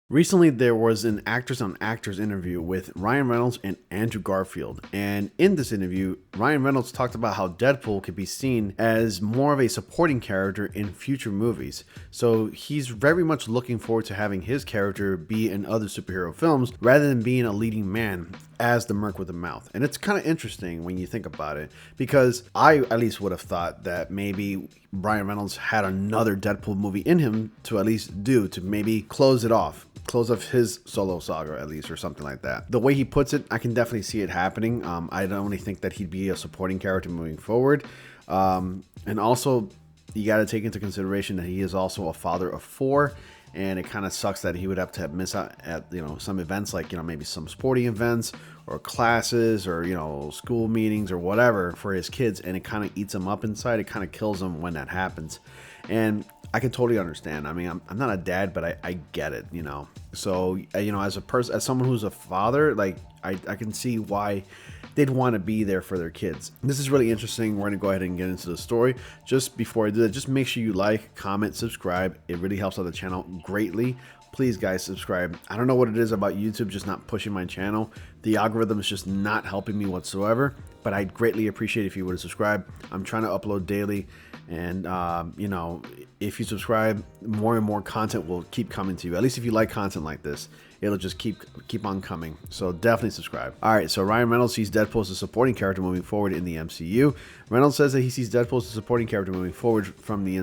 Recently, there was an actors on actors interview with Ryan Reynolds and Andrew Garfield. And in this interview, Ryan Reynolds talked about how Deadpool could be seen as more of a supporting character in future movies. So he's very much looking forward to having his character be in other superhero films rather than being a leading man as the Merc with the Mouth. And it's kind of interesting when you think about it, because I at least would have thought that maybe Ryan Reynolds had another Deadpool movie in him to at least do to maybe close his solo saga at least, or something like that. The way he puts it, I can definitely see it happening. I don't only think that he'd be a supporting character moving forward, and also you got to take into consideration that he is also a father of four, and it kind of sucks that he would have to miss out at some events, like maybe some sporting events or classes or school meetings or whatever for his kids, and it kind of eats him up inside. It kind of kills him when that happens, and I can totally understand. I mean, I'm not a dad, but I get it, So, as a person, as someone who's a father, like I can see why they'd want to be there for their kids. This is really interesting. We're going to go ahead and get into the story. Just before I do that, just make sure you like, comment, subscribe. It really helps out the channel greatly. Please, guys, subscribe. I don't know what it is about YouTube just not pushing my channel. The algorithm is just not helping me whatsoever, but I'd greatly appreciate if you would subscribe. I'm trying to upload daily, and if you subscribe, more and more content will keep coming to you. At least if you like content like this, it'll just keep on coming. So definitely subscribe. All right, so Ryan Reynolds sees Deadpool as a supporting character moving forward in the MCU. Reynolds says that he sees Deadpool as a supporting character moving forward in the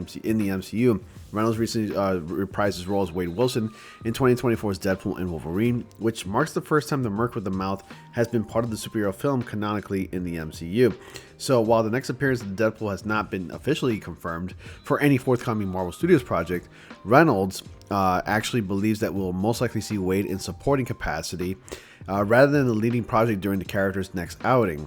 MCU. Reynolds recently reprised his role as Wade Wilson in 2024's Deadpool and Wolverine, which marks the first time the Merc with the Mouth has been part of the superhero film canonically in the MCU. So while the next appearance of Deadpool has not been officially confirmed for any forthcoming Marvel Studios project, Reynolds actually believes that we'll most likely see Wade in supporting capacity rather than the leading project during the character's next outing.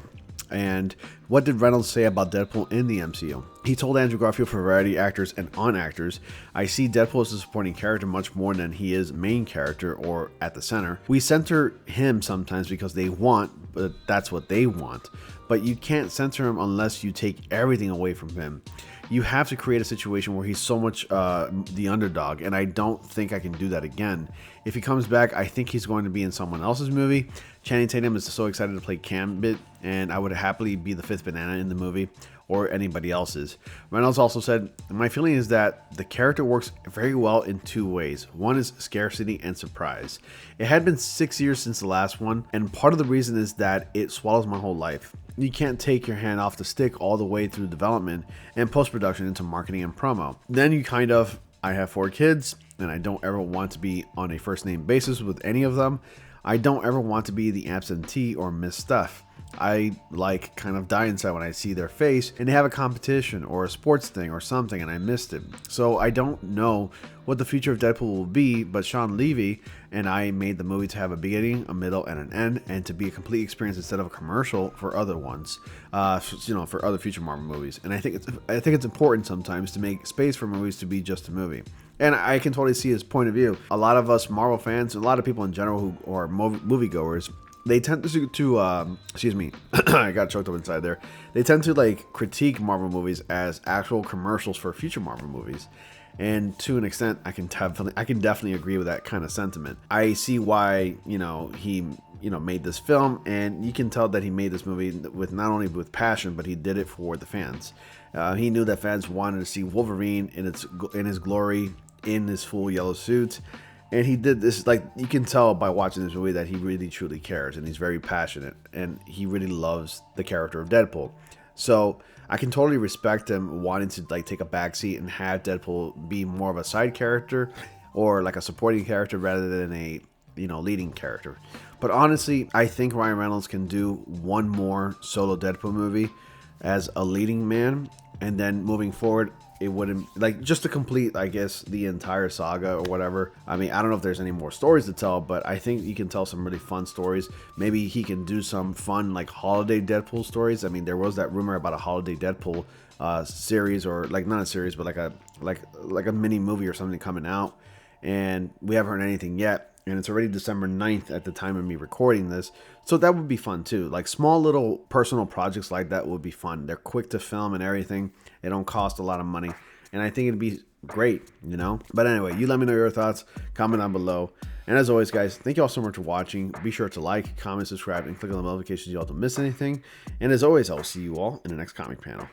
And what did Reynolds say about Deadpool in the MCU? He told Andrew Garfield for Variety Actors and On Actors, "I see Deadpool as a supporting character much more than he is main character or at the center. We center him sometimes because they want, but that's what they want. But you can't center him unless you take everything away from him. You have to create a situation where he's so much the underdog, and I don't think I can do that again. If he comes back, I think he's going to be in someone else's movie. Channing Tatum is so excited to play Gambit, and I would happily be the fifth banana in the movie, or anybody else's." Reynolds also said, "My feeling is that the character works very well in two ways. One is scarcity and surprise. It had been 6 years since the last one, and part of the reason is that it swallows my whole life. You can't take your hand off the stick all the way through development and post-production into marketing and promo. Then you I have 4 kids, and I don't ever want to be on a first name basis with any of them. I don't ever want to be the absentee or miss stuff. I kind of die inside when I see their face and they have a competition or a sports thing or something and I missed it. So I don't know what the future of Deadpool will be, but Sean Levy and I made the movie to have a beginning, a middle, and an end, and to be a complete experience instead of a commercial for other ones, for other future Marvel movies. And I think it's important sometimes to make space for movies to be just a movie." And I can totally see his point of view. A lot of us Marvel fans, a lot of people in general who are moviegoers, they tend to excuse me, I got choked up inside there. They tend to critique Marvel movies as actual commercials for future Marvel movies. And to an extent, I can definitely agree with that kind of sentiment. I see why, he made this film, and you can tell that he made this movie with not only with passion, but he did it for the fans. He knew that fans wanted to see Wolverine in his glory, in his full yellow suit. And he did this, you can tell by watching this movie that he really truly cares, and he's very passionate, and he really loves the character of Deadpool. So I can totally respect him wanting to take a backseat and have Deadpool be more of a side character or a supporting character rather than a leading character. But honestly, I think Ryan Reynolds can do one more solo Deadpool movie as a leading man, and then moving forward, it wouldn't just to complete, I guess, the entire saga or whatever. I mean, I don't know if there's any more stories to tell, but I think you can tell some really fun stories. Maybe he can do some fun holiday Deadpool stories. I mean, there was that rumor about a holiday Deadpool series, or not a series, but like a mini movie or something coming out, and we haven't heard anything yet. And it's already December 9th at the time of me recording this. So that would be fun too. Small little personal projects like that would be fun. They're quick to film and everything. They don't cost a lot of money. And I think it'd be great, you know? But anyway, you let me know your thoughts, comment down below. And as always, guys, thank you all so much for watching. Be sure to like, comment, subscribe, and click on the notifications so you all don't miss anything. And as always, I will see you all in the next comic panel.